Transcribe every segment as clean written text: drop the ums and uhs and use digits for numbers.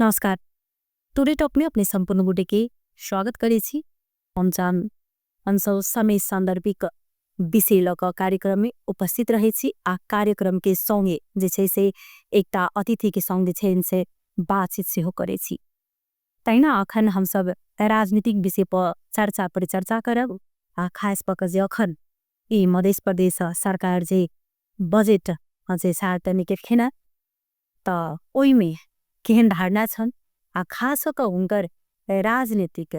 नमस्कार। टुडे टकमे अपने सम्पूर्ण गुटेके स्वागत गरेछि। हमसब समय सान्दर्भिक विषय लक कार्यक्रममे उपस्थित रहेछि। आ कार्यक्रमके सँगे जे छै से एकटा अतिथिके सँग जे छै से बातचीत सेहो करेछि। तैना अखन हमसब राजनीतिक विषय पर चर्चा परिचर्चा करब। आ खास पक जे अखन ई मध्य प्रदेश सरकार जे बजेट जे सार्वजनिक खेना त ओइमे केहन धारणा छन्। आ खास क हुनकर राजनीतिक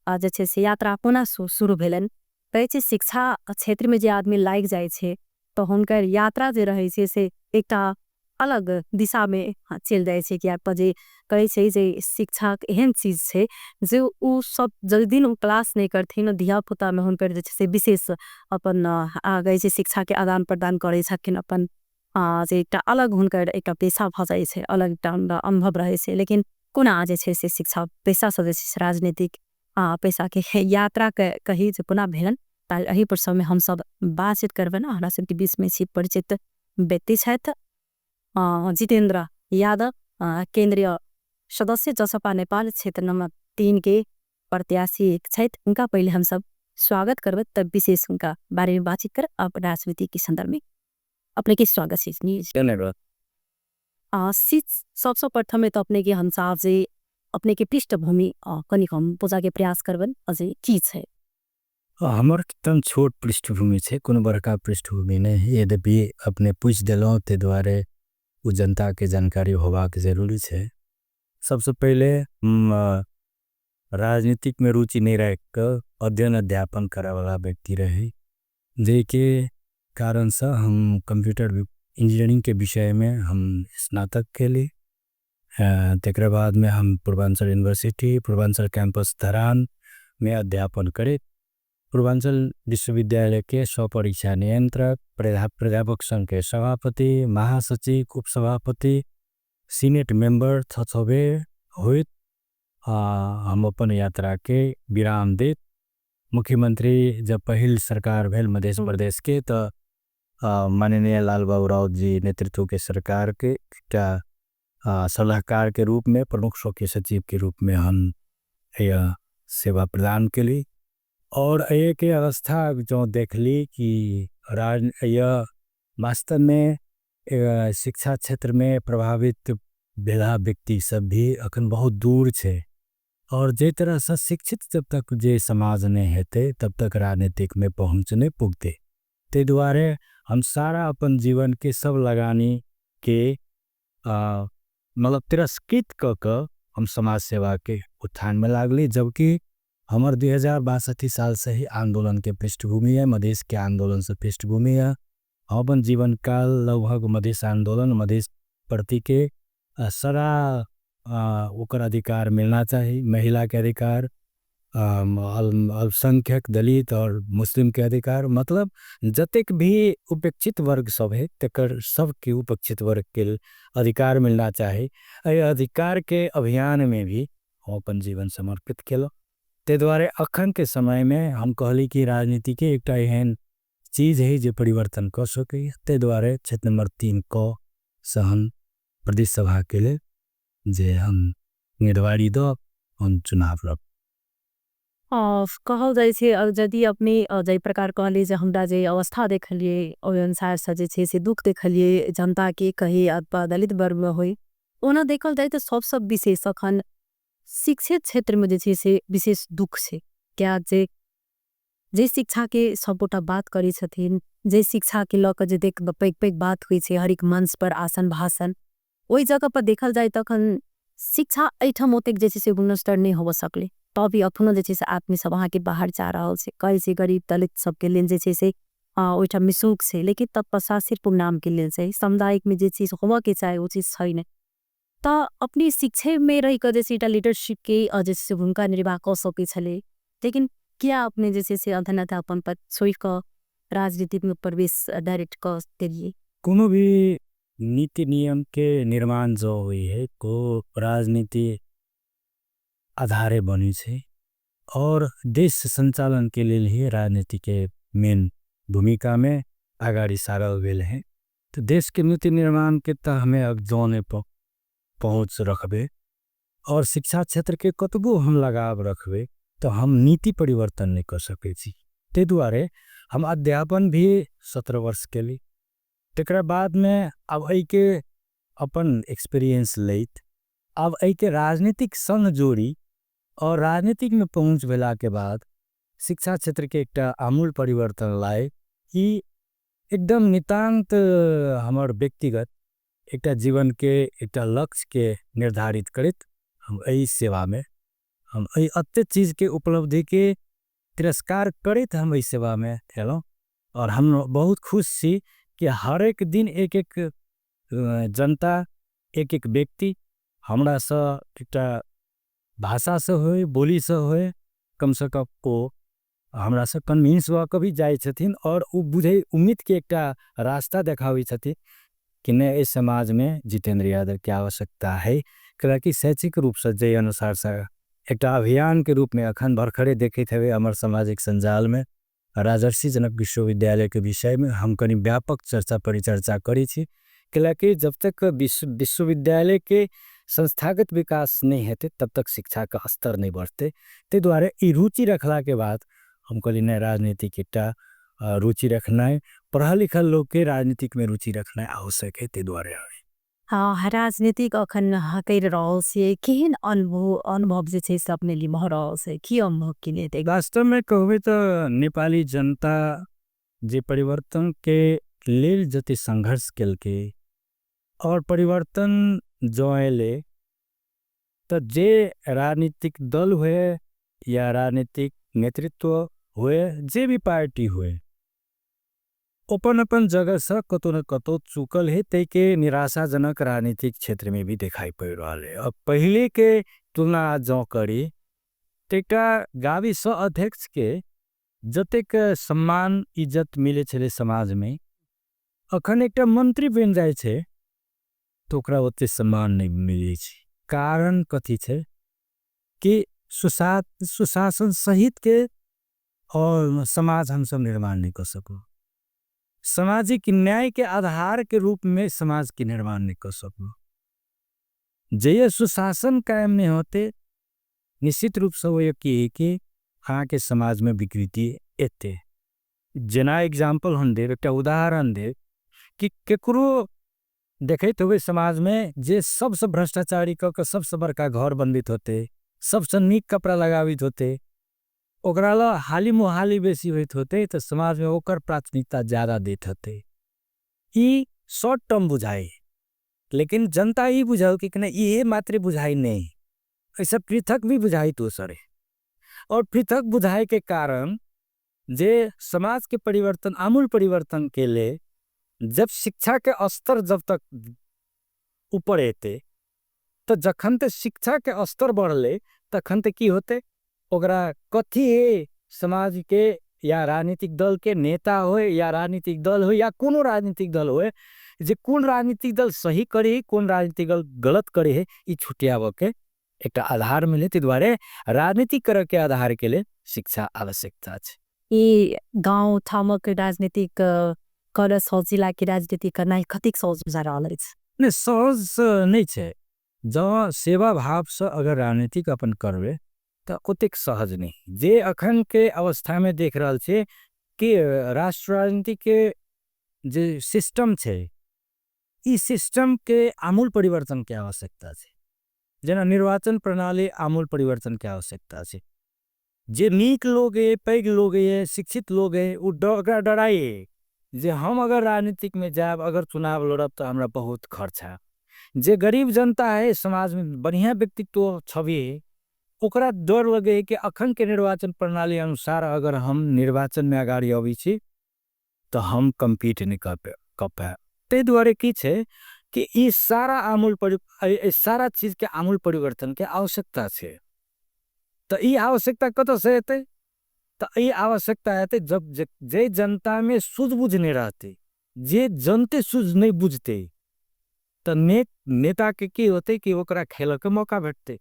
जे छै से यात्रा पुनः शुरू भेलन। तै चाहिँ शिक्षा क्षेत्रमे जे आदमी लाग जाइ छै त हुनकर यात्रा जे रहै छै से एकटा अलग दिशामे चल जाइ छै। कि आप जे कहै छै जे शिक्षा एहन चीज छै जे उ सब जल्दी उ क्लास नहीं करथिन धिया पुता में हुनकर जे छै से विशेष अपन गए छै शिक्षा के आदान प्रदान करे छथिन। अपन जे एकटा अलग हुनकर एकटा पेशा भ जाइ छै, अलग एकटा अनुभव रहे छै। लेकिन कोना जे छै से शिक्षा पेशा से जे छै राजनीतिक पेशा के यात्रा के कही जे पुनः भेलन। ताल एही पर समय हम सब बातचीत करबन। हमरा सबके बीच में छी परिचित व्यक्ति छथि जितेन्द्र यादव, केंद्रीय सदस्य जसपा नेपाल क्षेत्र नंबर 3 के प्रत्याशी छथि। उनका पहले हम सब स्वागत करब तब विशेष उनका बारे में बातचीत कर। अब राजनीति के संदर्भ में अपने के स्वागत है। धन्यवाद। सबसे प्रथम तो अपने के हंसाब जे अपने के पृष्ठभूमि कनिक हम पूजा के प्रयास करबन अझै की छै। हमर एकदम छोट पृष्ठभूमि छै, कोनो बड़का पृष्ठभूमि नहीं। यद्यपि अपने पूछ देलौं ते द्वारे उ जनता के जानकारी होबाक जरूरी छै। सबसे पहले राजनीतिक में रुचि नहीं रख क अध्ययन अध्यापन करे वाला व्यक्ति रहे, जे के कारण से हम कंप्यूटर इंजीनियरिंग के विषय में हम स्नातक केली। तेकरा बाद में हम पूर्वांचल यूनिवर्सिटी पूर्वांचल कैंपस धरान में अध्यापन करे। पूर्वांचल विश्वविद्यालय के स्वपरीक्षा नियंत्रक, प्राध्यापक संघ के सभापति, महासचिव, उपसभापति, सीनेट मेंबर छछबे होइत हम अपन यात्रा के विराम देत। मुख्यमंत्री जब पहिल सरकार भेल मध्य प्रदेश के त माननीय लाल बाबू राउत जी नेतृत्व के सरकार के सलाहकार के रूप में, प्रमुख मुख्य सचिव के रूप में हम यह सेवा प्रदान के लिए। और ये के अवस्था जो देख ली कि यह वास्तव में शिक्षा क्षेत्र में प्रभावित भेला व्यक्ति सब भी अखन बहुत दूर छे। और जे तरह से शिक्षित जब तक जे समाज नहीं हेते तब तक राजनीतिक में पहुंच नहीं पुगते। ते द्वारे हम सारा अपन जीवन के सब लगानी के मतलब तिरस्कृत क हम समाज सेवा के उत्थान में लागली। जबकि हमार 2062 साल से ही आंदोलन के पृष्ठभूमि है, मधेश के आंदोलन से पृष्ठभूमि है। अपन जीवन काल लगभग मधेश आंदोलन, मधेश प्रति के सारा ओकर अधिकार मिलना चाहिए, महिला के अधिकार, अल्पसंख्यक, दलित और मुस्लिम के अधिकार, मतलब जतेक भी उपेक्षित वर्ग सब है तेकर सब के उपेक्षित वर्ग के अधिकार मिलना चाहिए। अधिकार के अभियान में भी हम अपन जीवन समर्पित केलो। ते द्वारे अखन के समय में हम कहली कि राजनीति के एक एहन चीज है जो परिवर्तन कर सके। ते द्वारे क्षेत्र नंबर 3 को सहन प्रदेश सभा के लिए जे हम उम्मीदवारी दो हम चुनाव लड़। कहल जाइ छै यदि अपने जै प्रकार कहले जे हमरा जे अवस्था देखलिए ओइ अनुसार से जे छै से दुख देखलिए जनता के कही अथवा दलित वर्ग में होई ओना देखल जाए तो सब विशेष अखन शिक्षित क्षेत्र में जे छै से विशेष दुख छे। क्या जे शिक्षा के सबोटा बात करी छथिन, जे शिक्षा के लक जे देख पैक बात हुई छे हर एक मंच पर आसन भाषण ओई जगह पर देखल जाए तखन शिक्षा ऐठम ओतेक जे छै से गुणस्तर नहीं हो सकले। तभी अखनो जे छै से आदमी सब वहाँ के बाहर जा रहल छे, कई से गरीब दलित सब के लेल जे छै से ओइठम मिशुक छे। लेकिन तत्पश्चात सिर्फ नाम के लेल छे, सामुदायिक में जे चीज होवा के चाहे वो चीज छैन। त अपनी शिक्षा में रही कर जैसे लीडरशिप के जैसे भूमिका निर्वाह कर सके छले। लेकिन क्या अपने जैसे से अध्ययन पर छोड़ कर राजनीति में प्रवेश डायरेक्ट कर दिए। कोनो भी नीति नियम के निर्माण जो हुई है को राजनीति आधारे बनी छे और देश संचालन के लिए ही राजनीति के मेन भूमिका में आगाड़ी सारल गेल है। तो देश के नीति निर्माण के त हमें अब जोने पहुंच रखबे और शिक्षा क्षेत्र के कतबो हम लगाव रखबे तो हम नीति परिवर्तन नहीं कर सकै छी। ते दुआरे हम अध्यापन भी 17 वर्ष के लिए तकरा बाद में अब एहि के अपन एक्सपीरियंस लैत अब एहि के राजनीतिक संग जोड़ी और राजनीतिक में पहुंच भेला के बाद शिक्षा क्षेत्र के एकटा आमूल परिवर्तन लाए ई एकदम नितांत हमर व्यक्तिगत एकटा जीवन के एकटा लक्ष्य के निर्धारित करत हम एहि सेवा में हम एहि अत्य चीज के उपलब्धि के तिरस्कार करत हम एहि सेवा में एलौं और हम बहुत खुश छी कि हर एक दिन एक एक जनता एक एक व्यक्ति हमरा से एकटा भाषा से होए बोली से होए कम से कम को हमरा से कन्विंस हुआ कभी जाए छथिन और उ बुझे उम्मीद के एकटा रास्ता देखावे छथिन कि ने इस समाज में जितेंद्र यादव की आवश्यकता है। कि शैक्षिक रूप से जे अनुसार से एकटा अभियान के रूप में अखन भरखरे देखते हुए अमर सामाजिक संजाल में राजर्षि जनक विश्वविद्यालय के विषय में हम कनी व्यापक चर्चा परिचर्चा करी छी। कि जब तक विश्वविद्यालय के संस्थागत विकास नहीं हेते तब तक शिक्षा का स्तर नहीं बढ़ते। ते द्वारे ई रुचि रखला के बाद हम कहली नहीं राजनीतिक एकटा रुचि रखना है पढ़ा लिखल लोग के राजनीतिक में रुचि रखना आवश्यक है। ते द्वारे हाँ राजनीतिक अखन कर रहल से केहन अनुभव जे छै से अपने लिए रहल से की अनुभव के लिए वास्तव में कहबे तो नेपाली जनता जे परिवर्तन के लेल जति संघर्ष केल के और परिवर्तन जो आएले तो जे राजनीतिक दल हुए या राजनीतिक नेतृत्व हुए जे भी पार्टी हुए अपन अपन जगह से कतो न कतो चुकल है ते के निराशाजनक राजनीतिक क्षेत्र में भी दिखाई पड़ रहा है। अब पहले के तुलना जो करी तेटा गावी सह अध्यक्ष के जतेक सम्मान इज्जत मिले छले समाज में अखन एकटा मंत्री बन जाए छे तो ओकरा ओते सम्मान नहीं मिले छे। कारण कथी छे कि सुशासन सहित के और समाज हम सब निर्माण नहीं कर सको सामाजिक न्याय के आधार के रूप में समाज की निर्माण नहीं कर सको। जे सुशासन कायम नहीं होते निश्चित रूप से वो कि हाँ के समाज में विकृति एते जना एग्जाम्पल हम दे एक उदाहरण दे कि केकरो देखे तो वे समाज में जे सबसे भ्रष्टाचारी का सबसे बड़का घर बंदित होते सबसे नीक कपड़ा लगावित होते ओकरा ला हाली मुहाली बेसी होइत होते तो समाज में ओकर प्राथमिकता ज्यादा देत होते। ई शॉर्ट टर्म बुझाई लेकिन जनता ई बुझाओ कि ये मात्र बुझाई नहीं ऐसा पृथक भी बुझाई तो सरे और पृथक बुझाई के कारण जे समाज के परिवर्तन आमूल परिवर्तन के लिए जब शिक्षा के स्तर जब तक ऊपर एते तो जखन ते शिक्षा के स्तर बढ़ले तखन ते की होते ओकरा कथी है समाज के या राजनीतिक दल के नेता होए या राजनीतिक दल हो या कोनो राजनीतिक दल होए जे कौन राजनीतिक दल सही करे कौन राजनीतिक दल गलत करे है ई छुटियाव के एक आधार मिले ते द्वारे राजनीतिक करे के आधार के लिए शिक्षा आवश्यकता छे। ई गांव ठामक राजनीतिक कर सजिला की राजनीति करना कतिक सहज बुझा रहल अछि ने सहज नहीं छे जो सेवा भाव से अगर राजनीतिक अपन करबे तो ओतेक सहज नहीं। जे अखन के अवस्था में देख रहल छे कि राष्ट्र राजनीति के जे सिस्टम छे ई सिस्टम के आमूल परिवर्तन के आवश्यकता छे। जना निर्वाचन प्रणाली आमूल परिवर्तन के आवश्यकता छे। जे नीक लोग है पैग लोग है शिक्षित लोग है उ डराए जे हम अगर राजनीतिक में जाब अगर चुनाव लड़ब तो हमरा बहुत खर्चा। जे गरीब जनता है समाज में बढ़िया व्यक्तित्व छवि है ओकरा डर लगे कि अखन के निर्वाचन प्रणाली अनुसार अगर हम निर्वाचन में अगाड़ी अबी छी तो हम कम्पीट नहीं कर पाए। ते द्वारे की छे कि ई सारा चीज के आमूल परिवर्तन के आवश्यकता छे। तो ई आवश्यकता कत से हेते तो ई आवश्यकता हेते जब जे जनता में सूझबूझ नहीं रहते जे जनते सूझ नहीं बुझते तो नेता के की होते कि ओकरा खेल के मौका भेटते।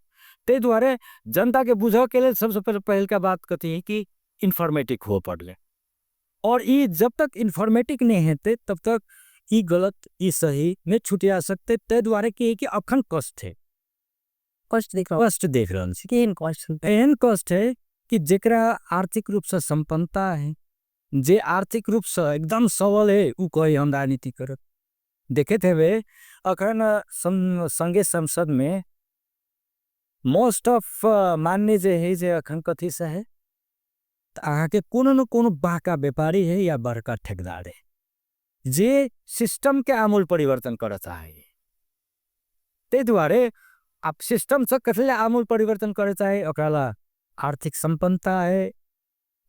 ते द्वारे जनता के बुझा के लिए सबसे पहले का बात कथी है कि इन्फॉर्मेटिक हो पड़ले और ये जब तक इन्फॉर्मेटिक नहीं हेते तब तक ई गलत ई सही में छुटिया सकते। ते द्वारे की है कि अखन कष्ट है कष्ट देख रहल कष्ट देख रहल छी। केहन कष्ट एहन कष्ट है कि जेकरा आर्थिक रूप से संपन्नता है, जे आर्थिक रूप से एकदम सबल है, उ कहे हम राजनीति करब। देखे थे अखन संघीय संसद में मोस्ट ऑफ मानने जे है जे अखन कथी से है, अहाँ के कोनो न कोनो बाका व्यापारी है या बड़का ठेकेदार है जे सिस्टम के आमूल परिवर्तन कर चाहे। ते द्वारे आप सिस्टम से कसले आमूल परिवर्तन करे चाहे, ओकराला आर्थिक संपन्नता है,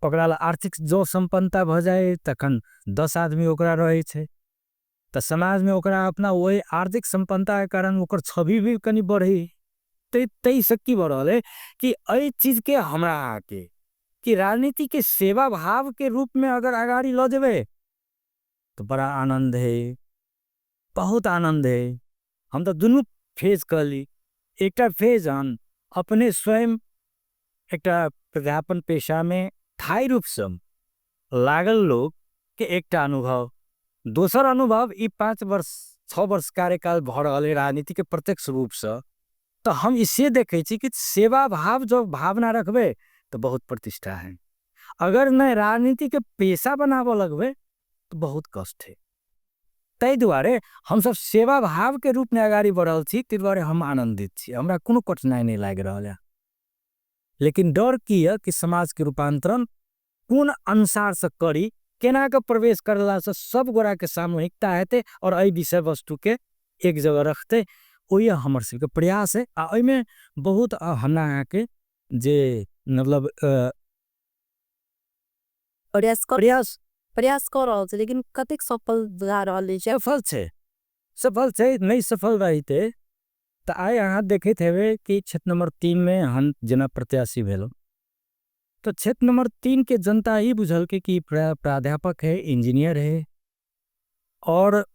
ओकराला आर्थिक जो संपन्नता भ जाए तखन 10 आदमी ओकरा रहे छे, त समाज में ओकरा अपना वही आर्थिक संपन्नता के कारण ओकर छवि भी कनी बढ़ी। तई से की बढ़ल है कि अई चीज के हमरा आके कि राजनीति के सेवा भाव के रूप में अगर आगाड़ी ल देवे तो बड़ा आनंद है, बहुत आनंद है। हम तो दोनों फेज कहली, एकटा फेज हम अपने स्वयं एकटा प्राध्यापन पेशा में थाई रूप से लागल लोग के एकटा अनुभव, दोसर अनुभव ई 5 वर्ष 6 वर्ष कार्यकाल भ रहल है राजनीति के प्रत्यक्ष रूप से, तो हम इसे देखे छी कि सेवा भाव जो भावना रखबे तो बहुत प्रतिष्ठा है, अगर न राजनीति के पेशा बनाव लगबे तो बहुत कष्ट है। तै द्वारे हम सब सेवा भाव के रूप में आगाड़ी बढ़ल छी, तै द्वारे हम आनंदित छी, हमरा कोनो कठिनाई नहीं लाग रहल है। लेकिन डर की है कि समाज के रूपांतरण कोन अनुसार से करी, केना के प्रवेश करला से सब गोरा के सामूहिकता हेते और अई विषय वस्तु के एक जगह रखते, ओही हमर सबके प्रयास है। आ अई में बहुत हमरा के जे मतलब प्रयास कर रहल छै, लेकिन कतेक सफल जा रहल छै? सफल छै नहीं सफल रहते तो आए अहाँ देखते हेवे कि क्षेत्र नंबर 3 में हम जना प्रत्याशी भेलो, तो क्षेत्र नंबर 3 के जनता ही बुझल के कि प्राध्यापक है, इंजीनियर है और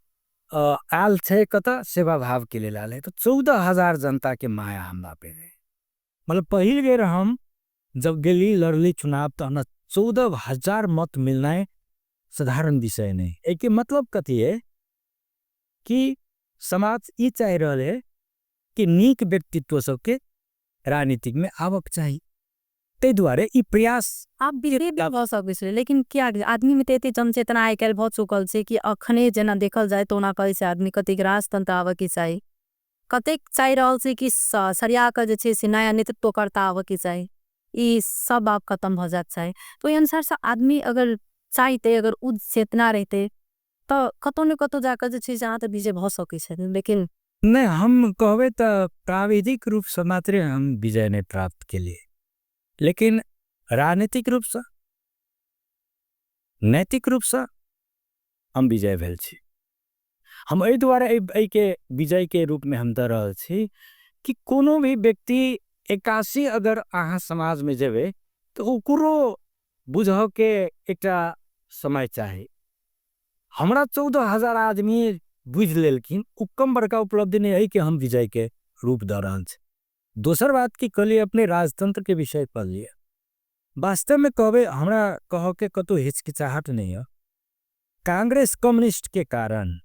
आल छे कता सेवा भाव के लिए लाले, तो 14,000 जनता के माया हमरा पे है। मतलब पहिल बेर हम जब गेली लड़ली चुनाव तो हमरा 14,000 मत मिलना है साधारण विषय नहीं। एक मतलब कथी है कि समाज ई चाह रहल है कि नीक व्यक्तित्व सबके राजनीतिक में आवक चाहिए, ते द्वारे ई प्रयास आप बीजेपी भ सकै छै, लेकिन क्या आदमी में तेते जनचेतना आइ काल्हि बहुत चुकल छै कि अखने जेना देखल जाए तो ना कहै छै आदमी कतेक राजतंत्र आवे के चाही, कतेक चाहि रहल छै कि सरिया के जे छै से नया नेतृत्वकर्ता आवे के चाही, ई सब आप खत्म भ जात चाही। तो ई अनुसार से आदमी अगर चाहते, अगर उ चेतना रहते तो कतौ न कतौ जाकर जे छै जहाँ तक विजय भ सकै छै। लेकिन नहीं, हम कहबे तो प्राविधिक रूप से मात्र हम विजय नहीं प्राप्त के लिए, लेकिन राजनीतिक रूप से नैतिक रूप से हम विजय भेल छी। हम एहि द्वारे एहि के विजय के रूप में हम दे रहल छी कि कोनो भी व्यक्ति 81 अगर आहा समाज में जेबे तो ओकरो बुझाव के एकटा समय चाहे। हमरा 14,000 आदमी बुझ लेलकिन, उ कम बड़का उपलब्धि नहीं है कि हम विजय के रूप दे रहल छी। दोसर बात की कली अपने राजतंत्र के विषय पर लिए, वास्तव में कहबे हमरा कहो के कतो हिचकिचाहट नहीं है। कांग्रेस कम्युनिस्ट के कारण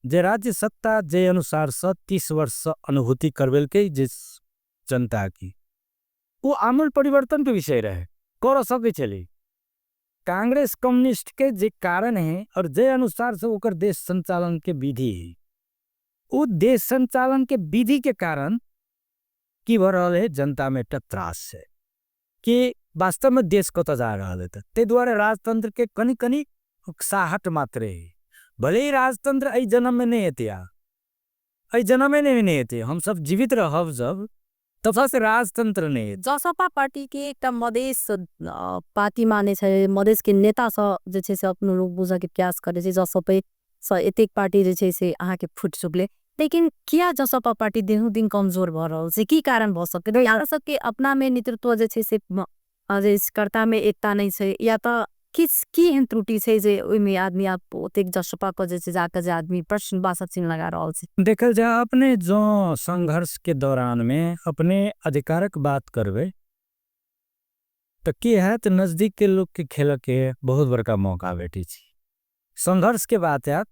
जे राज्य सत्ता जे अनुसार से 30 वर्ष अनुभूति करवेल के जिस जनता की, वो आमूल परिवर्तन के विषय रहे कर सके चली। कांग्रेस कम्युनिस्ट के जे कारण है और जे अनुसार से ओकर देश संचालन के विधि है, वो देश संचालन के विधि के कारण की भ रहल है जनता में त्रास है कि वास्तव में देश कत जा रहा है। ते द्वारा राजतंत्र के कनी कनी उकसाहट मात्र है, भले ही राजतंत्र आई जन्म में नहीं हेते, आई जन्म में नहीं हेते, हम सब जीवित रहब जब तब से राजतंत्र नहीं। जसपा पार्टी के एक मधेस पार्टी माने छै, मधेस के नेता स जे छै से अपन लोग बुझा के प्रयास करे छै, जसपा स एतेक पार्टी जे छै से अहाँ के फुट चुकले। लेकिन किया जसपा पार्टी दिनो दिन कमजोर भ रहल छै, की कारण भ सके? या सबके अपना में नेतृत्व जे छै से कर्ता में एकता नहीं छै, या त किस की एहन त्रुटि छै जे ओइ में आदमी आप ओतेक जसपा क जे छै जाके जे आदमी प्रश्नवाचक चिन्ह लगा रहल छै? देखल जा अपने जो संघर्ष के दौरान में अपने अधिकारक बात करबे तो की है तो नजदीक के लोग के खेल के बहुत बड़का मौका बेटी छी। संघर्ष के बात है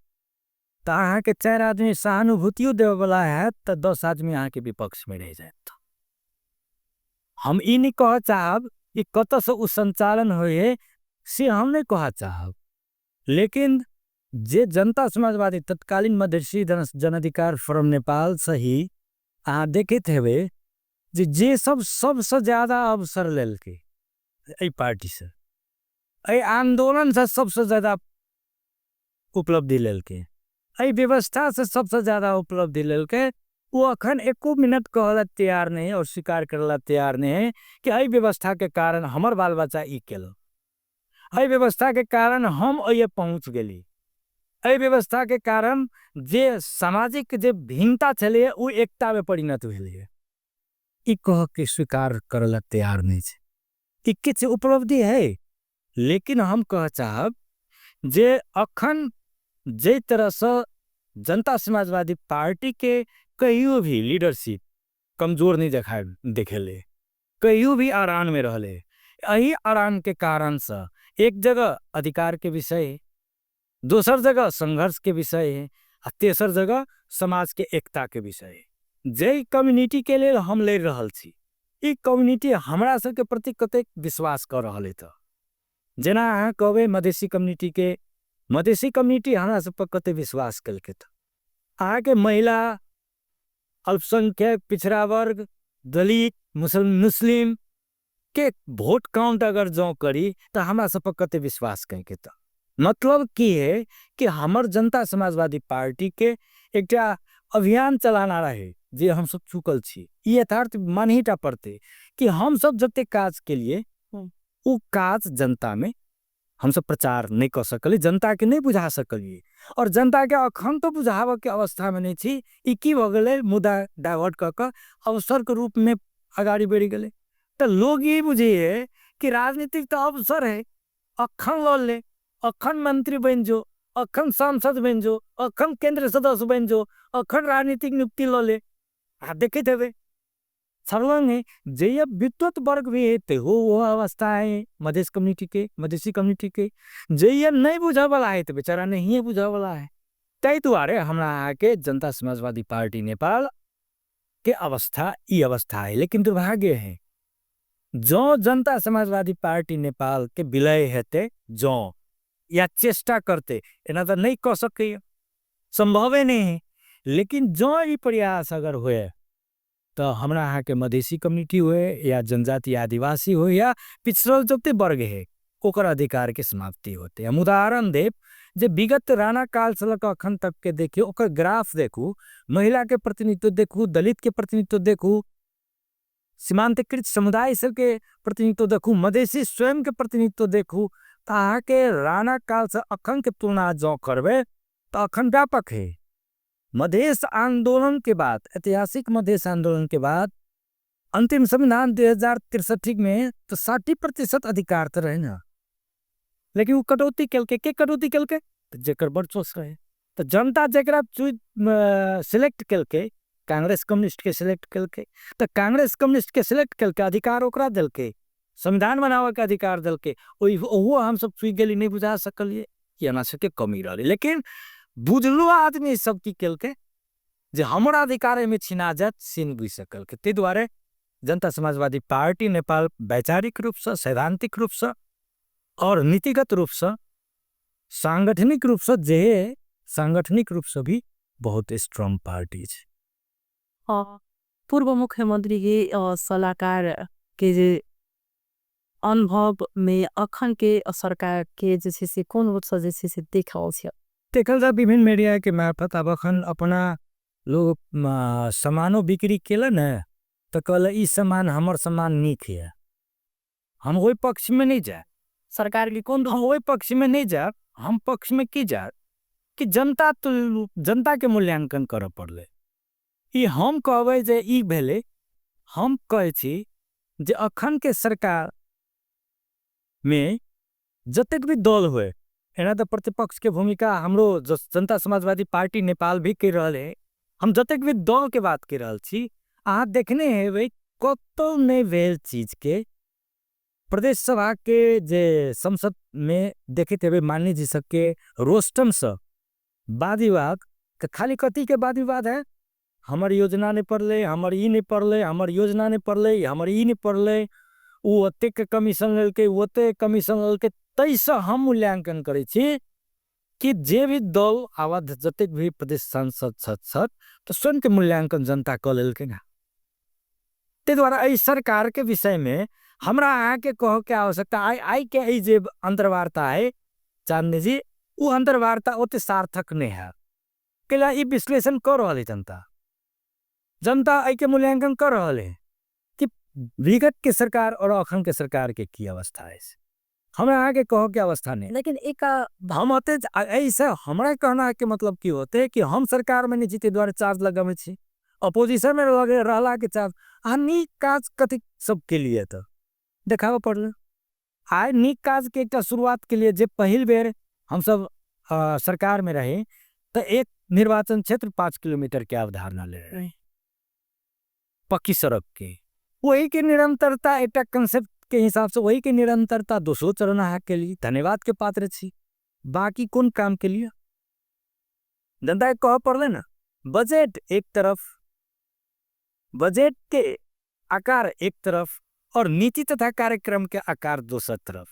तो अहाँ के 4 आदमी सहानुभूतियों देवे वाला है तो 10 आदमी अहाँ के विपक्ष में रह जाए। हम ई नहीं कह चाहब कि कत से उ संचालन होए से हम नहीं कह चाहब, लेकिन जे जनता समाजवादी तत्कालीन मधेसी जन अधिकार फोरम नेपाल सही अहाँ देखित हेबे जे सब सबसे ज्यादा अवसर लेलके एहि पार्टी से, एहि आंदोलन से सबसे ज्यादा उपलब्धि लेलके, एहि व्यवस्था से सबसे ज्यादा उपलब्धि लेलके, वो अखन एको मिनट कहला तैयार नहीं है और स्वीकार करला तैयार नहीं है कि एहि व्यवस्था के कारण हमर बाल बच्चा ई केल, एहि व्यवस्था के कारण हम ये पहुंच गेली, एहि व्यवस्था के कारण जे सामाजिक जे भिन्नता छले वो एकता में परिणत भेलै, ई कह के स्वीकार करला तैयार नहीं है। ई किछ उपलब्धि है, लेकिन हम कह चाहब जे अखन जे तरह से जनता समाजवादी पार्टी के कहियो भी लीडरशिप कमजोर नहीं देखेले, कहियो भी आरान में रहले, यही आरान के कारण से एक जगह अधिकार के विषय, दोसर जगह संघर्ष के विषय है, तेसर जगह समाज के एकता के विषय है। जे कम्युनिटी के लिए हम ले रहल छी, ई कम्युनिटी हमरा सबके प्रति कतेक विश्वास कर रहल है। जेना अहाँ कहबे मधेसी कम्युनिटी हमरा सब पर कते विश्वास कलके, अहाँ के महिला, अल्पसंख्यक, पिछड़ा वर्ग, दलित, मुस्लिम के वोट काउंट अगर जो करी तो हमरा सब पर कते विश्वास करेंगे। तो मतलब की है कि हमर जनता समाजवादी पार्टी के एक अभियान चलाना रहे जे हम सब चुकल छी, ये यथार्थ मानहीटा पड़ते कि हम सब जते काज के लिए वो काज जनता में हम सब प्रचार नहीं कर सकली, जनता के नहीं बुझा सकली, और जनता के अखन तो बुझाव के अवस्था में नहीं थी। ई की भ गेले, मुद्दा डाइवर्ट कर अवसर के रूप में आगाड़ी बढ़ी गए। तो लोग ये बुझिए कि राजनीतिक तो अवसर है, अखन लो ले, अखन मंत्री बन जो, अखन सांसद बन जो, अखन केंद्र सदस्य बन जो, अखन राजनीतिक नियुक्ति लो ले। देखे थे सर्वंग है जे विद्वत वर्ग भी है वो अवस्था है मधेसी कम्युनिटी के जे नहीं बुझा वाला है तो बेचारा नहीं बुझा वाला है। तै दुआरे हमरा के जनता समाजवादी पार्टी नेपाल के अवस्था ई अवस्था है। लेकिन दुर्भाग्य है जो जनता समाजवादी पार्टी नेपाल के विलय हेते जो या चेष्टा करते एना तो नहीं कह सके, संभव नहीं है। लेकिन जो ये प्रयास अगर हुए तो हमरा यहाँ के मधेसी कम्युनिटी हुए या जनजाति आदिवासी हो या पिछड़ल जते वर्ग है ओकर अधिकार के समाप्ति होते। हम उदाहरण देव जे विगत राणा काल से लेकर अखन तक के देखिए ओकर ग्राफ देखू, महिला के प्रतिनिधित्व देखू, दलित के प्रतिनिधित्व देखू, सीमांतकृत समुदाय सब के प्रतिनिधित्व देखू, मधेसी स्वयं के प्रतिनिधित्व देखू, तो के राणा काल से अखन के तुलना जो करबे तो अखन व्यापक है। मधेश आंदोलन के बाद, ऐतिहासिक मधेश आंदोलन के बाद अंतिम संविधान 2063 में तो 60% अधिकार तो रहे ना, लेकिन वो कटौती के कटौती के तो जेकर वर्चस्व रहे तो जनता जरा सिलेक्ट के कांग्रेस कम्युनिस्ट के सिलेक्ट के तो कांग्रेस कम्युनिस्ट के सिलेक्ट के अधिकार ओकरा दिल के, संविधान बनावे के अधिकार दिल के, वो हम सब चुई गेली नहीं बुझा सकलिए कि हमरा सबके कमी रही। लेकिन बुझलो आदमी सब की के जे हमारा अधिकार में छिना जात सीन बुझ सकल के। ते द्वारे जनता समाजवादी पार्टी नेपाल वैचारिक रूप से, सैद्धांतिक रूप से और नीतिगत रूप से, सांगठनिक रूप से जे सांगठनिक रूप से भी बहुत स्ट्रांग पार्टी है। पूर्व मुख्यमंत्री के सलाहकार के जे अनुभव में अखन के सरकार के जैसे से कौन वर्ष जैसे से देखल जा विभिन्न मीडिया के मार्फत अब अखन अपना लोग सामानो बिक्री केला न तो कहला ई सामान हमर सामान नीक है, हम वही पक्ष में नहीं जाए, सरकार की कौन हम वही पक्ष में नहीं जाए, हम पक्ष में की जाए कि जनता के मूल्यांकन कर पड़ले। ई हम कहबे जे ई भेले, हम कहे छी जे अखन के सरकार में जतेक भी दल हुए एना तो प्रतिपक्ष के भूमिका हमरो जनता समाजवादी पार्टी नेपाल भी कर रहा है। हम जतेक भी दल के बात कर रहा छी, अहाँ देखने है भाई कतो नहीं भेल चीज के प्रदेश सभा के जे संसद में देखे थे माननीय जी सबके रोस्टम से वाद विवाद खाली कथी के वाद विवाद है हमर योजना नहीं पड़ले, हमर ई नहीं पड़ले, हमर योजना नहीं पड़ले, हमर ई नहीं पड़ले, उ ओते के कमीशन लेलके, ओते कमीशन लेलके। तैसे हम मूल्यांकन करे छी कि जे भी दल आवाज जतेक भी प्रदेश सांसद छत तो स्वयं के मूल्यांकन जनता क लेलके ना। ते द्वारा एहि सरकार के विषय में हमरा आके कहो के आवश्यकता आई के ई जे अंतर्वार्ता है चांदनी जी, वो अंतर्वार्ता ओते सार्थक नहीं है। केला ई विश्लेषण कर रहा है जनता आई के मूल्यांकन कर रहा है कि विगत के सरकार और अखन के सरकार के की अवस्था है। हमरा आगे कहो के अवस्था नहीं। लेकिन एक हम होते ऐसे हमरा कहना है कि मतलब की होते कि हम सरकार में नहीं जीते द्वारा चार्ज लगावे छी, अपोजिशन में लगे रहला के चार्ज आ नीक काज कथी सबके लिए तो देखावा पड़ल। आय नीक काज के एक शुरुआत के लिए जे पहिल बेर हम सब सरकार में रहे तो एक निर्वाचन क्षेत्र 5 किलोमीटर के अवधारणा ले रहे, पक्की सड़क के वही के निरंतरता एक कंसेप्ट के हिसाब से वही के निरंतरता 200 चरण है के लिए धन्यवाद के पात्र छी। बाकी कौन काम के लिए जनता कह पड़े ना। बजट एक तरफ, बजट के आकार एक तरफ और नीति तथा कार्यक्रम के आकार दूसरा तरफ।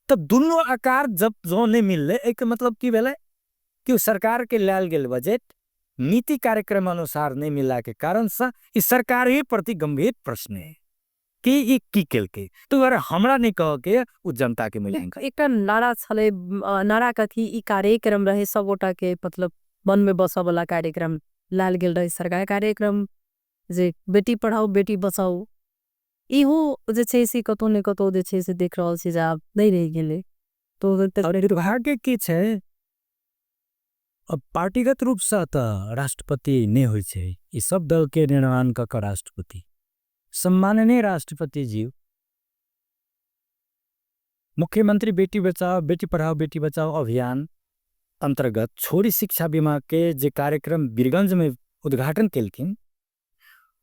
तो दोनों आकार जब जो नहीं मिल रहे एक मतलब की भेले कि सरकार के लाल गेल बजट नीति कार्यक्रम अनुसार नहीं मिला के कारण से इस सरकार ही प्रति गंभीर प्रश्न है कि ये की केल के। तो अगर हमरा नहीं कह के उ जनता के मिलेंगे एक नारा छले, नारा कथी ई कार्यक्रम रहे सबोटा के मतलब मन में बसा वाला कार्यक्रम लाल गेल रहे सरकार कार्यक्रम जे बेटी पढ़ाओ बेटी बचाओ इहो जे छै से कतो ने कतो जे छै से देख रहल छी जे आब नहीं रह गेले। तो दुर्भाग्य की छै अब पार्टीगत रूप से तो राष्ट्रपति नहीं होय छै, ई सब दल के निर्माण क राष्ट्रपति सम्माननीय राष्ट्रपति जी मुख्यमंत्री बेटी बचाओ बेटी पढ़ाओ बेटी बचाओ अभियान अंतर्गत छोरी शिक्षा बीमा के जे कार्यक्रम बीरगंज में उद्घाटन केलखिन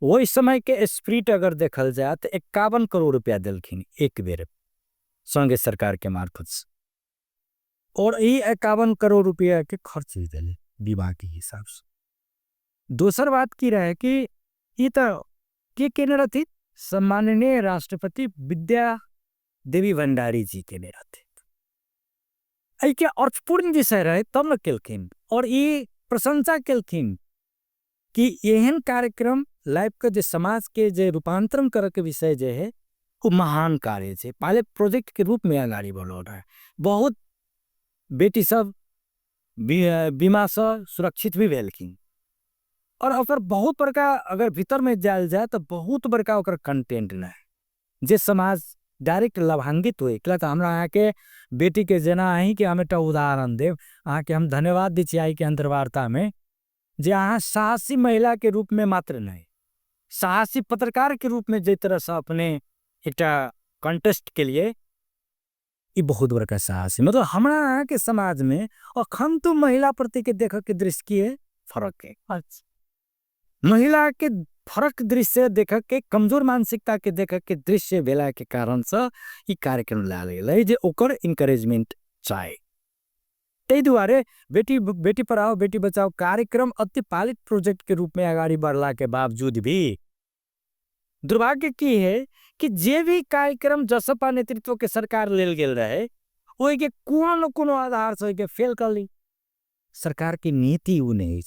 वही समय के स्प्रिट अगर देखल जाए तो 51 करोड़ रुपया दिलखिन एक बेर संघ सरकार के मार्फत से। और ये 51 करोड़ रुपया के खर्च दिले बीमा के हिसाब से। दूसर बात की रहे कि ये तो के केने रहती सम्माननीय राष्ट्रपति विद्या देवी भंडारी जी केने रहते ऐ के अर्थपूर्ण विषय रहे तब न केलखिन और ये प्रशंसा केलखिन कि एहन कार्यक्रम लाइफ के जे समाज के जे रूपांतरण करे के विषय जे है वो महान कार्य है। पहले प्रोजेक्ट के रूप में आगाड़ी बढ़ रहा है, बहुत बेटी सब बीमा से सुरक्षित भी भेलखिन और अगर बहुत बड़का अगर भीतर में जाल जाए तो बहुत बड़का ओकर कंटेंट न है जे समाज डायरेक्ट लाभान्वित हुए। तो हमरा यहाँ के बेटी के जना ही कि हमें उदाहरण देव अहाँ के हम धन्यवाद दी आई के अंतर्वार्ता में जे अहाँ साहसी महिला के रूप में मात्र नहीं साहसी पत्रकार के रूप में जे तरह से अपने एक कंटेस्ट के लिए ये बहुत बड़का साहसी मतलब हमरा यहाँ के समाज में अखन तो महिला प्रति के देख के दृश्य की है फर्क है। महिला के फर्क दृश्य देख के कमजोर मानसिकता के देख के दृश्य भेला के कारण से ये कार्यक्रम लाल जे ओकर इनकरेजमेंट चाहे। तै दुआरे बेटी पढ़ाओ बेटी बचाओ कार्यक्रम अति पालित प्रोजेक्ट के रूप में आगाड़ी बढ़ला के बावजूद भी दुर्भाग्य की है कि जे भी कार्यक्रम जसपा नेतृत्व के सरकार लेल गेल रहे ओहि के कोनो न कोनो आधार से के फेल कर ली। सरकार की नीति उ नहीं है,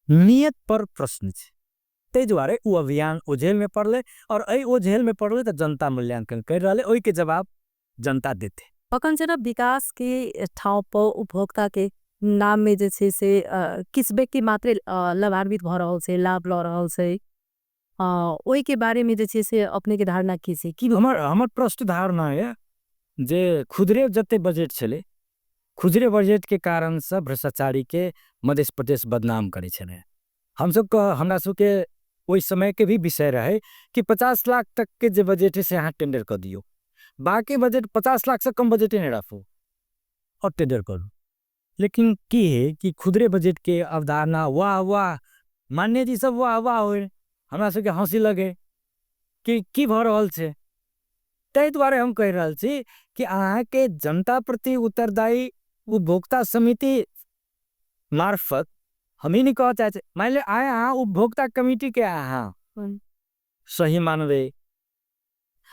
नियत पर प्रश्न है। तै दुआरे उ अभियान ओझेल में पड़ले और ऐ ओझेल में पड़ले तो जनता मूल्यांकन कर रहे ओहि के जवाब जनता देते। अखन जरा विकास के ठाव पर उपभोक्ता के नाम में जे छै से किस व्यक्ति मात्र लाभान्वित भ रहल छै लाभ ल रहल छै ओहि के बारे में जे छै से अपने के धारणा की छै कि हमर प्रश्न धारणा है जे खुदरे जते बजट छले खुदरे बजट के कारण से भ्रष्टाचारी के मध्य प्रदेश बदनाम करे छे। हम सब हमरा सब के ओहि समय के भी विषय रहे कि 50 लाख तक के जे बजट है से यहाँ टेंडर कर दियो, बाकी बजट 50 लाख से कम बजट नहीं रखो और टेंडर करो। लेकिन की है कि खुदरे बजट के अवधारणा वाह वाह मान्य जी सब वाह वाह हो हमरा सबके हंसी लगे कि की भ रहल छै। तै दुआरे हम कह रहल छी कि अहाँ के जनता प्रति उत्तरदायी उपभोक्ता समिति मार्फत हम ही नहीं कह चाहे मान ले आए हाँ उपभोक्ता कमेटी के हाँ सही मानवे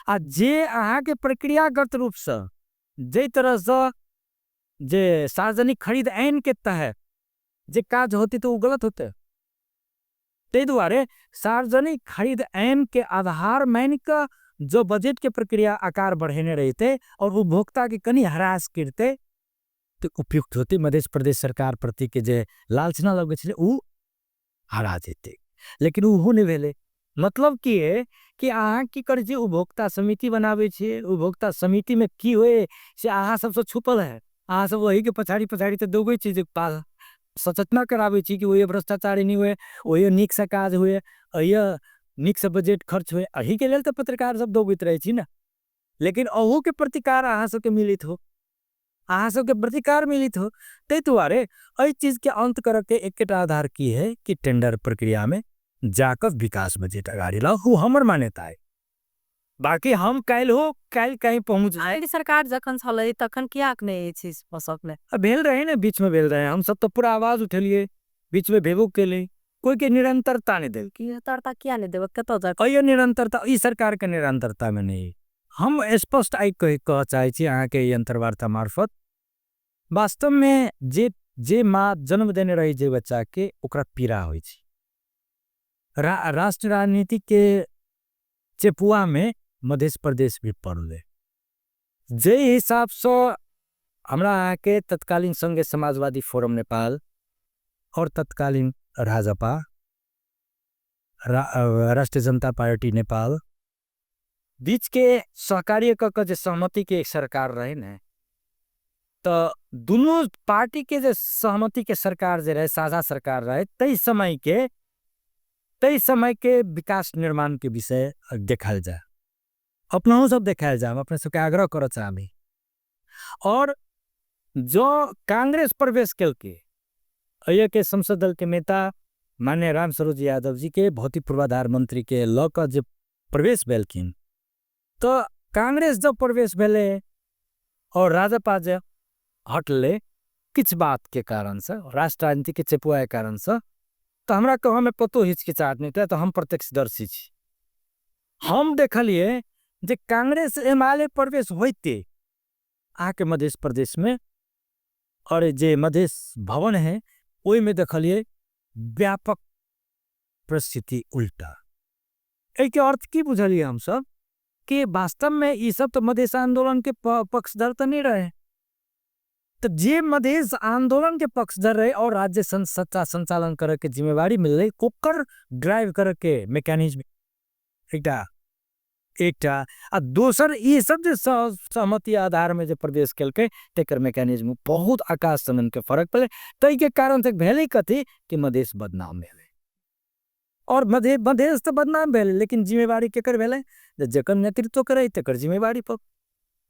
आ जे अहाँ के प्रक्रियागत रूप से जे तरह से जे सार्वजनिक खरीद आइन के तहत जे काज होती तो वो गलत होते ते द्वारे सार्वजनिक खरीद आइन के आधार मान का जो बजट के प्रक्रिया आकार बढ़ेने रहते और उपभोक्ता के कनी हरास करते तो उपयुक्त होते मध्य प्रदेश सरकार प्रति के जे लालचना लगे छे उ हरा जेते लेकिन उ हो नहीं भेले मतलब की है कि अहाँ की कर जे उपभोक्ता समिति बनावे छे उपभोक्ता समिति में की होए से अहाँ सबसे छुपल है अहाँ सब वही के पछाड़ी पछाड़ी तो दोगे चीज पास सचेतना करावे छी कि वो भ्रष्टाचारी नहीं हुए वो निक से काज हुए निक से बजट खर्च हुए अही के लेल तो पत्रकार सब दोगत रहे छी ना लेकिन अहू के प्रतिकार अहाँ सबके मिलित हो अहाँ सबके प्रतिकार मिलित हो ते दुआरे एहि चीज के अंत करे के एकटा आधार की है कि टेंडर प्रक्रिया में जाकर विकास बजट अगाड़ी लाओ वो हमर मान्यता है बाकी हम काल कहीं पहुंच जाए सरकार जखन छलै तखन कियाक नहीं ये चीज हो सकले भेल रहे ना बीच में भेल रहे हम सब तो पूरा आवाज उठेलिए बीच में भेबो के लिए कोई के निरंतरता नहीं दे निरंतरता क्या नहीं देव कत जा निरंतरता ई सरकार के निरंतरता में नहीं हम स्पष्ट आई कह चाहे छी अहाँ के अंतर्वार्ता मार्फत वास्तव में जे माँ जन्म देने रही जे बच्चा के ओकरा पीड़ा होई छी राष्ट्र राजनीति के चेपुआ में मध्य प्रदेश भी पड़ले जे हिसाब से हमरा के तत्कालीन संघीय समाजवादी फोरम नेपाल और तत्कालीन राजपा राष्ट्रीय जनता पार्टी नेपाल बीच के सहकार्य के सहमति के एक सरकार रहे न तो दोनों पार्टी के जो सहमति के सरकार जे रहे साझा सरकार रहे तई समय के विकास निर्माण के विषय देखाल जाए अपना सब देखाल जाए अपने सबके आग्रह कर चाहे और जो कांग्रेस प्रवेश कल के संसद दल के नेता माननीय राम सरोज यादव जी के भौतिक पूर्वाधार मंत्री के लक जब प्रवेश भेलखिन तो कांग्रेस जब प्रवेश भेले और राजपा जब हटले किछ बात के कारण से राष्ट्र राजनीति के चेपुआ के कारण से तो हमरा कह में पतो हिचकिचाहट नहीं था तो हम प्रत्यक्षदर्शी छी हम देखलिए जे कांग्रेस एमाले प्रवेश होते आके मध्य प्रदेश में और जे मध्य भवन है वही में देखलिए व्यापक परिस्थिति उल्टा एक अर्थ की बुझलिए हम सब कि वास्तव में ये सब तो मधेश आंदोलन के पक्षधर तो नहीं रहे तो जे मधेश आंदोलन के पक्षधर रहे और राज्य सत्ता संचालन करे के जिम्मेवारी मिल रही ओकर ड्राइव करे के मैकेनिज्म एकटा आ दोसर ये सब जो सहमति आधार में जो प्रवेश कल तेकर मैकेनिज्म बहुत आकाश जमीन के फर्क पड़े तई के कारण से भेले कथी कि मधेश बदनाम भेले और मधेश तो बदनाम भेले लेकिन जिम्मेवारी केकर भेले जकर नेतृत्व करे तेकर जिम्मेवारी पर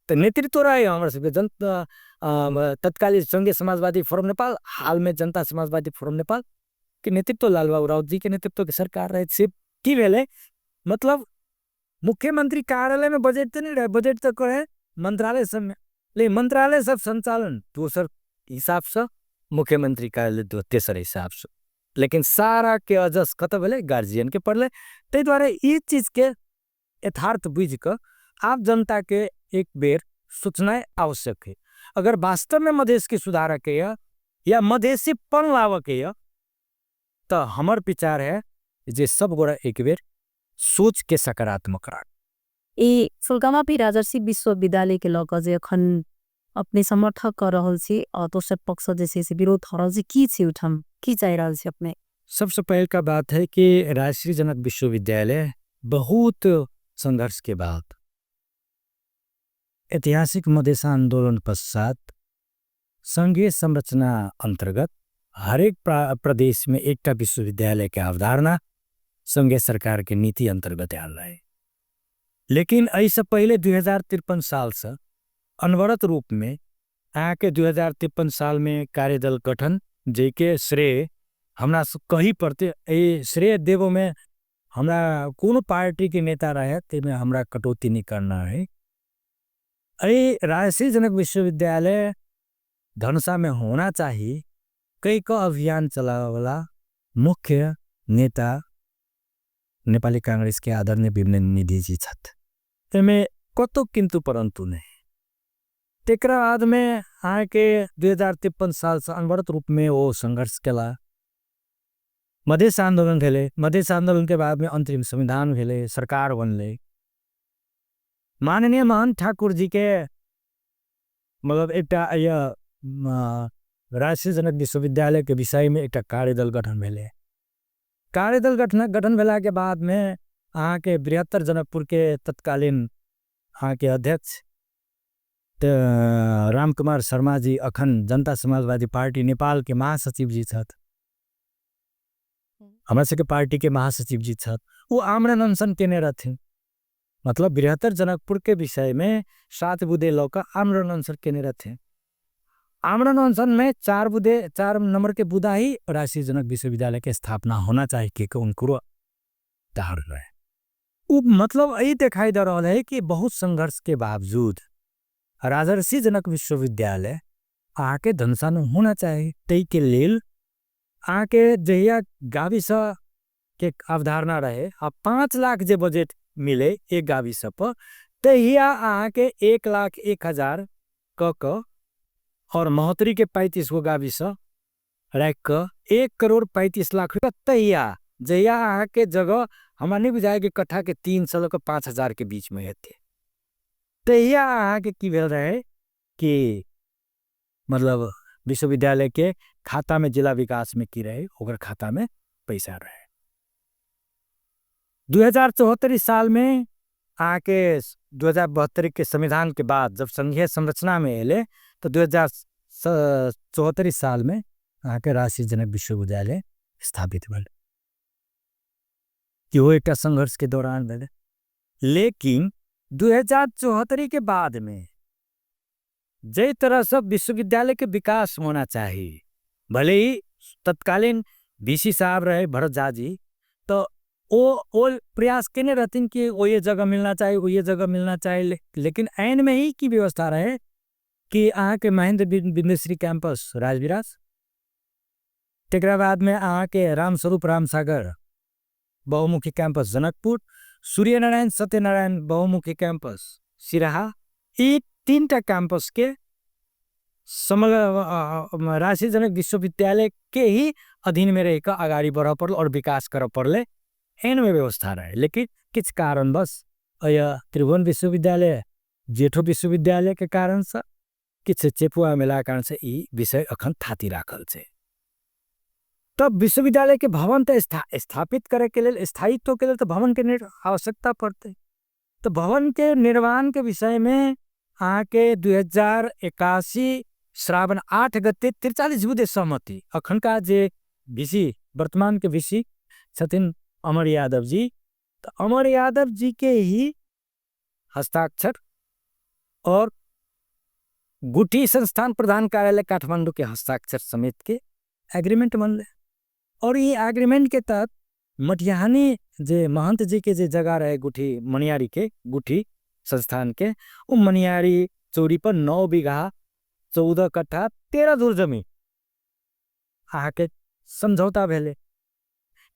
तो नेतृत्व रहे हमारे सबके जनता तत्कालीन संघीय समाजवादी फोरम नेपाल हाल में जनता समाजवादी फोरम नेपाल के नेतृत्व लालबाबू राउत जी के नेतृत्व के सरकार रहे से की भेले मतलब मुख्यमंत्री कार्यालय में बजट तो नहीं रहे बजट तो कहे मंत्रालय सब में लेकिन मंत्रालय सब संचालन दूसर हिसाब से मुख्यमंत्री कार्यालय तेसर हिसाब से लेकिन सारा के अजस कत भेले गार्जियन के पड़ले ते द्वारे ये चीज के यथार्थ बुझ कर आप जनता के एक बेर सोचना आवश्यक है अगर वास्तव में मधेश के सुधार के या मधेसीपन लाव के तो हमार विचार है जे सब गोरा एक बेर सोच के सकारात्मक राख ए फुलकामा भी राजर्षि विश्वविद्यालय के लग जे अखन अपने समर्थक कर रहल छी और दोसर पक्ष जैसे से विरोध हो रहल छी की छी उठम की चाह रहल छी अपने सबसे पहले का बात है कि राष्ट्रीय जनक विश्वविद्यालय बहुत संघर्ष के बाद ऐतिहासिक मधेश आंदोलन पश्चात संघीय संरचना अंतर्गत हरेक प्रदेश में एक विश्वविद्यालय की अवधारणा संघीय सरकार के नीति अंतर्गत आल रहे लेकिन ऐसे पहले 2053 साल से अनवरत रूप में आके 2053 साल में कार्यदल गठन जेके श्रेय हमरा कही पड़ते श्रेय देवो में हमरा कोनो पार्टी के नेता रहे तेमें हमरा कटौती नहीं करना है राष्ट्रीय जनक विश्वविद्यालय धनुषा में होना चाहिए कई का अभियान चला वाला मुख्य नेता नेपाली कांग्रेस के आदरणीय विमलेन निधिजी छथि। तेमे कतो किंतु परंतु नहीं। तेकरा बाद में आके 2053 साल से अनवरत रूप में वो संघर्ष केला। मधेश आंदोलन भेले। मधेश आंदोलन के बाद में अंतरिम संविधान भेले, सरकार बनले। माननीय महंत ठाकुर जी के मतलब एक राष्ट्रीय जनक विश्वविद्यालय के विषय में एक कार्यदल गठन भेले। कार्यदल गठन भेला के बाद में आके बृहत्तर जनकपुर के तत्कालीन आके अध्यक्ष रामकुमार शर्मा जी अखन जनता समाजवादी पार्टी नेपाल के महासचिव जी छथ। हमारे से के पार्टी के महासचिव जी छथ। वो आमरण अनशन केने रहथिन। मतलब बृहत्तर जनकपुर के विषय में 7 बुधे लौका आमरण अनशन केने रहथिन। आमरण अनशन में 4 नंबर के बुधा ही राष्ट्रीय जनक विश्वविद्यालय के स्थापना होना चाहिए कि उनको दाहर रहे। वो मतलब यही दिखाई दे रहा है कि बहुत संघर्ष के बावजूद राजर्षि जनक विश्वविद्यालय आके धनसान होना चाहिए। तई के लेल आके जहिया गाविस के अवधारणा रहे। अब 5 लाख जे बजट मिले एक गाविस पर, तहिया आके 1,01,000 क और महोत्तरी के 35 गो गाविस रख क 1,35,00,000 रुपया तहिया जहिया आके जगह हमारे नहीं बुझाए कि कट्ठा के 300 के 5,000 के बीच में थे। तहिया आके की भेल रहे कि मतलब विश्वविद्यालय के खाता में जिला विकास में की रहे, ओकर खाता में पैसा रहे। 2074 साल में आके 2072 के संविधान के बाद जब संघीय संरचना में एले तो 2074 साल में आके राष्ट्रीय जनक विश्वविद्यालय स्थापित भेल। कि वो एक संघर्ष के दौरान भेले। लेकिन 2074 के बाद में जय तरह से विश्वविद्यालय के विकास होना चाहिए, भले ही तत्कालीन बीसी साहब रहे भरत झा जी, तो वो प्रयास केने रहती कि वो ये जगह मिलना चाहिए, वो ये जगह मिलना चाहिए। लेकिन ऐन में ही की व्यवस्था रहे कि आहाँ के महेंद्र बिंदेश्वरी कैंपस राजविराज, तेकरा बाद में आहाँ के रामस्वरूप रामसागर बहुमुखी कैंपस जनकपुर, सूर्यनारायण सत्यनारायण बहुमुखी कैंपस सिराहा, ये 3टा कैंपस के समग्र राष्ट्रीय जनक विश्वविद्यालय के ही अधीन में रहकर आगाड़ी बढ़ पड़ल और विकास कर पड़ले। एन में व्यवस्था रहे। लेकिन किस कारण बस त्रिभुवन विश्वविद्यालय जेठो विश्वविद्यालय के कारण से किस चेपुआ मिला कारण से ई विषय अखन थाती राखल छे। तब विश्वविद्यालय के भवन तो स्थापित करे के लिए, स्थायित्व के लिए तो भवन के आवश्यकता पड़ते। तो भवन के निर्माण के विषय में आके 2081 श्रावण 8 गते 43 बुधे सहमति अखन का जे विसी वर्तमान के विसी छथिन अमर यादव जी, तो अमर यादव जी के ही हस्ताक्षर और गुठी संस्थान प्रधान कार्यालय काठमांडू के हस्ताक्षर समेत के एग्रीमेंट बनले। और ये एग्रीमेंट के तहत मटिहानी जे महंत जी के जे जगह रहे गुठी मनियारी के गुठी संस्थान के, वो मनियारी चौरी पर 9 बीघा 14 कट्ठा 13 धूर जमीन आके समझौता भेले।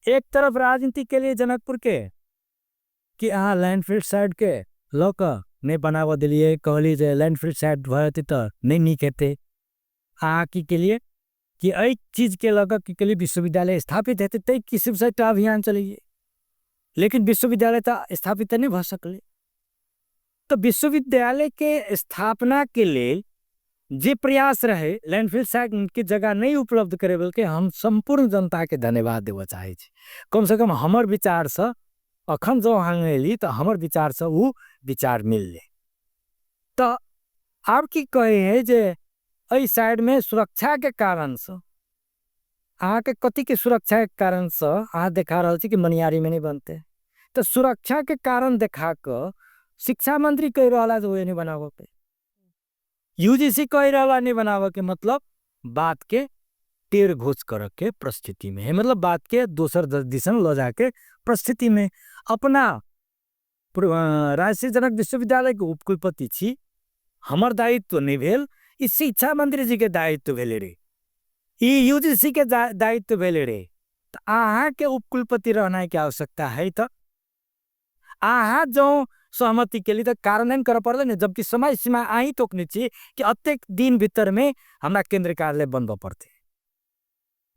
एक तरफ राजनीति के लिए जनकपुर के कि अहाँ लैंडफील्ड साइड के लौक नहीं बनाव दिलिए, कहली जे लैंडफील्ड साइड भयती तो नहीं नीक हेते अहाँ की के लिए कि एहि चीज के लग के लिए विश्वविद्यालय स्थापित हेते तै किसी से अभियान चलिए। लेकिन विश्वविद्यालय तो स्थापित नहीं भ सकले। तो विश्वविद्यालय के स्थापना के लिए जे प्रयास रहे लैंडफील्ड साइड की जगह नहीं उपलब्ध करे, बल्कि हम संपूर्ण जनता के धन्यवाद देव चाहे छी। कम से कम हमर विचार से अखन जो हांगेली तो हमर विचार से वो विचार मिलले। तो आप की कहे है जे एहि साइड में सुरक्षा के कारण से अहाँ के कति के सुरक्षा के कारण से अहाँ देखा रहा कि मनियारी में नहीं बनते। तो सुरक्षा के कारण देखा कर शिक्षा मंत्री कह रहा जो नहीं बनाव के, यूजीसी कह रहा नहीं बनाव के, मतलब बात के टेर घोष कर के परिस्थिति में है, मतलब बात के दोसर दिशा ले जाके परिस्थिति में अपना राष्ट्रीय जनक विश्वविद्यालय के उपकुलपति छी, हमर दायित्व नहीं भेल, इस शिक्षा मंत्री जी के दायित्व भेले रे, यूजीसी के दायित्व भेले रे। तो अहाँ के उपकुलपति रहना के आवश्यकता है। तो अहाँ जो सहमति के लिए तो कार्यान्वयन कर पर्दैन, जबकि समय सीमा आई तोकने चाहिए कि अत्येक दिन भीतर में हमरा केंद्र कार्यालय बंद पड़ते,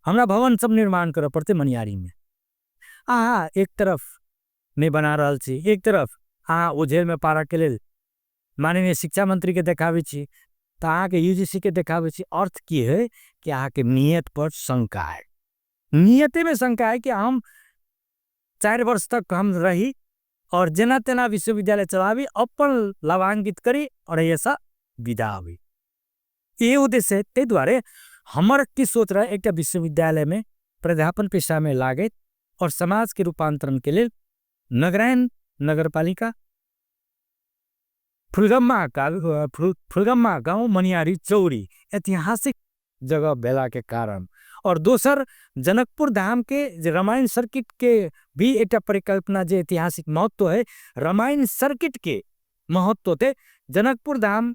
हमरा भवन सब निर्माण कर पड़ते मनियारी में। अहाँ एक तरफ नहीं बना रहल छी, एक तरफ अहाँ ओझेल में पारा के लेल माननीय शिक्षा मंत्री के देखावे छी, तो अहाँ के यूजीसी के देखावे छी। अर्थ की है कि अहाँ के नियत पर शंका है, नियते में शंका है कि हम 4 वर्ष तक हम रही और जना तेना विश्वविद्यालय चलावी, अपन लाभान्वित करी और ऐसा विदा हुई। ये उद्देश्य है। ते द्वारे हमर की सोच रहा है एक विश्वविद्यालय में प्राध्यापन पेशा में लागे और समाज के रूपांतरण के लिए नगरायन नगरपालिका फुलगम्मा गांव मनियारी चौरी ऐतिहासिक जगह बेला के कारण, और दोसर जनकपुर धाम के रामायण सर्किट के भी एक परिकल्पना जो ऐतिहासिक महत्व है, रामायण सर्किट के महत्व थे जनकपुर धाम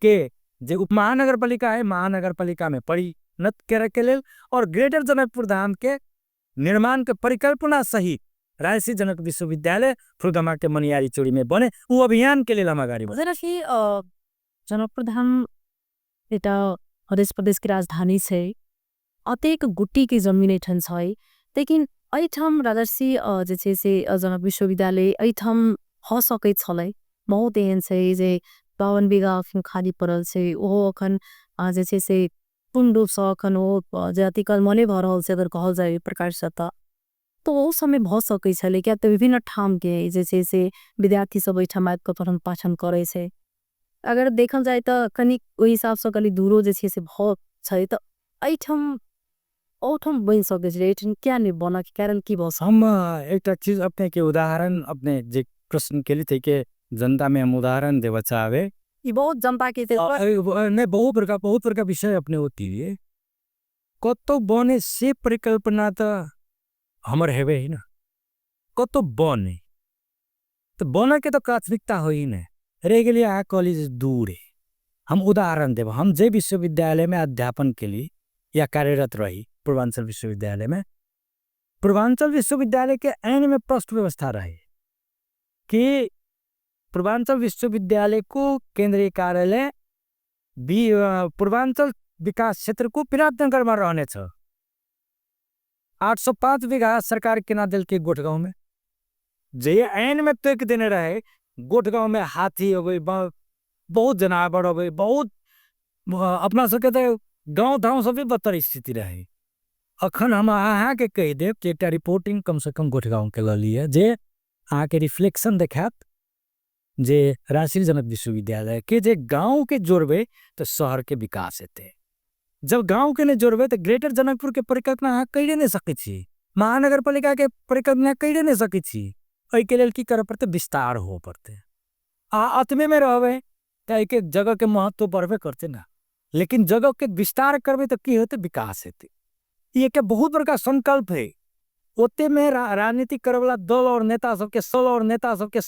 के जो उप महानगर पालिका है, महानगर पालिका में परिणत करे के लेल और ग्रेटर जनकपुर धाम के निर्माण के परिकल्पना सहित राजसी जनक विश्वविद्यालय फुलगम्मा के मनियारी चोरी में बने, वो अभियान के लिए हम अगाडि बढ़े। जरा कि जनकपुर धाम एउटा मध्य प्रदेश की राजधानी है, अतेक गुट्टी की जमीन ऐठन है, लेकिन ऐठम राजर्षि जे से जनक विश्वविद्यालय ऐठम हो सकै छलै, बहुत एहन छै जे 52 बीघा अखन खाली पड़ल छै, ओहो अखन जे से पूर्ण रूप से अखन ओ जे अतिकल मने भ रहल छै अगर कहल जाए प्रकार से तो ओ समय भ सकै छलै, क्या तो विभिन्न ठाम के जे से विद्यार्थी सब ऐठम आबि के पठन पाठन करे छै। अगर देखल जाए तो कनी ओहि हिसाब से कनी दूरो जे से भ छै, तो ऐठम औठम बन सके छै, ऐठम क्या नहीं बना के कारण की बस हम एक चीज अपने के उदाहरण अपने जे प्रश्न के लिए थे कि जनता में हम उदाहरण देवा चाहे, ये बहुत जनता के नहीं बहुत प्रकार विषय अपने होती है कतो बने से परिकल्पना तो हमर हेबे ही ना, कतो बने तो बना के तो प्राथमिकता हो ही नहीं रह गए। आ कॉलेज दूर है, हम उदाहरण देव, हम जे विश्वविद्यालय में अध्यापन के लिए या कार्यरत रही पूर्वांचल विश्वविद्यालय में, पूर्वांचल विश्वविद्यालय के ऐन में प्रश्न व्यवस्था रहे कि पूर्वांचल विश्वविद्यालय को केंद्रीय कार्यालय पूर्वांचल विकास क्षेत्र को विराटनगर में रहने छ। 805 बीघा सरकार के ना दिल के गोठगांव में जे ऐन में तो एक दिन रहे, गोठगांव में हाथी हो गई, बहुत जनावर हो गई, बहुत अपना सके तो गांव धाम सब भी बदतर स्थिति रहे। अखन हम अहाँ के कह देव कि एक रिपोर्टिंग कम से कम गोठगांव के लली है जे अहाँ के रिफ्लेक्शन देखात जे राजश्री जनक विश्वविद्यालय के जे गांव के जोड़बे तो शहर के विकास हेते, जब गांव के ने जोड़बे तो ग्रेटर जनकपुर के परिकल्पना अहाँ कैले नहीं सकै छी, महानगर पालिका के परिकल्पना कैले नहीं सकै छी। एहि के लेल की करे पड़ते, विस्तार हो पड़ते। अतमे में रहबे तो एक जगह के महत्व बढ़बे करते ना, लेकिन जगह के विस्तार करबे तो की होते, विकास हेते। ये के बहुत बड़का संकल्प है। ओते में राजनीति करे वाला दल और नेता सबके सल और नेता सबके